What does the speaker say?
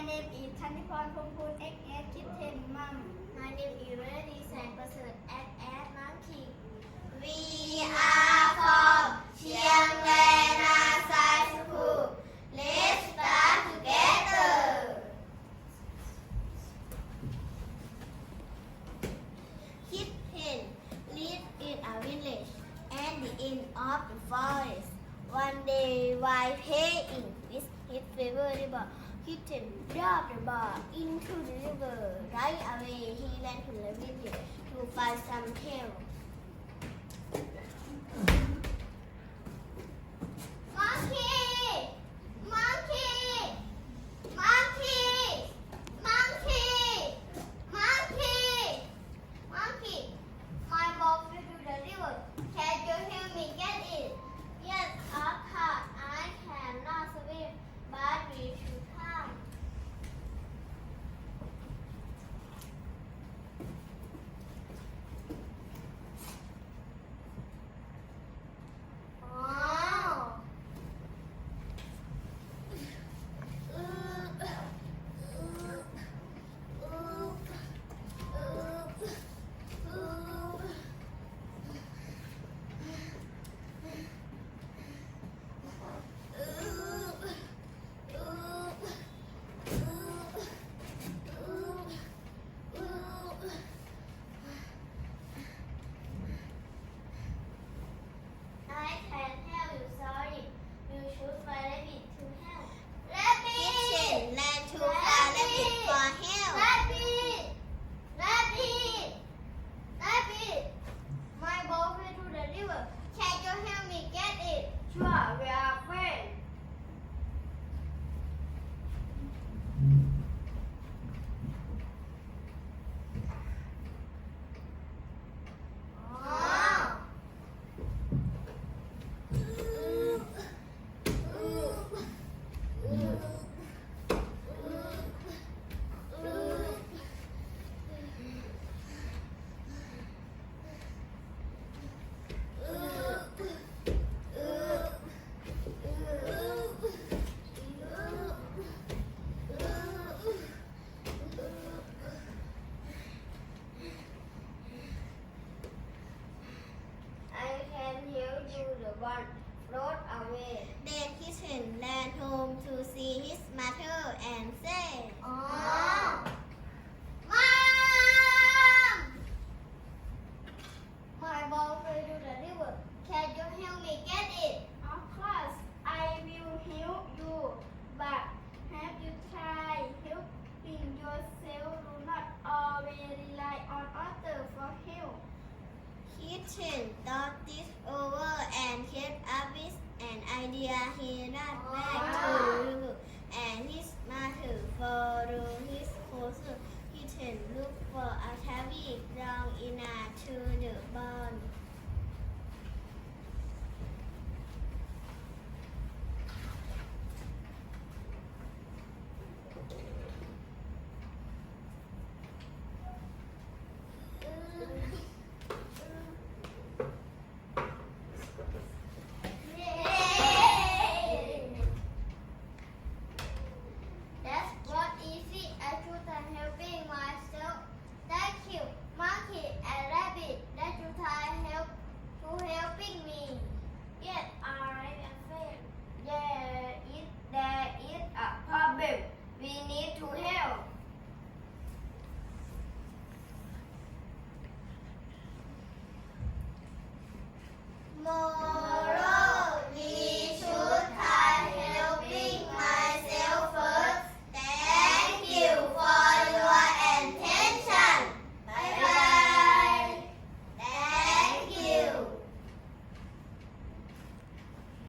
name is Thaniporn Phomphoon XS Kitten Mom. My name is Rani San Praserat XS Monkey. We are from Chiang Mai Nasai School. Let's start together. Kitten lived in a village at the end of the forest. One day, while playing with his favorite neighbor, Kitten dropped the ball into the river. Right away, he ran to the village to find some help. Monkey! Monkey! Monkey! Monkey! Monkey! Monkey! My ball fell to the river. Can you help me get it? Yes, of course. I cannot swim, but we should come. Oh. I can help you, sorry. You should find rabbit to help. Rabbit! Ran to find rabbit for help. Rabbit! Rabbit! Rabbit! My ball fell to the river. Can you help me get it? Sure, we are friends. Oh. I can help you, the one float away. Then Kitten ran home to see his mother and said, Oh, Mom! My ball fell to the river. Can you help me get it? Of course, I will help you. But have you tried helping yourself? Do not always rely on others for help. Kitten thought this over and came up with an idea. He ran back to the river and his mother followed his course. Kitten looked for a cabbage long enough to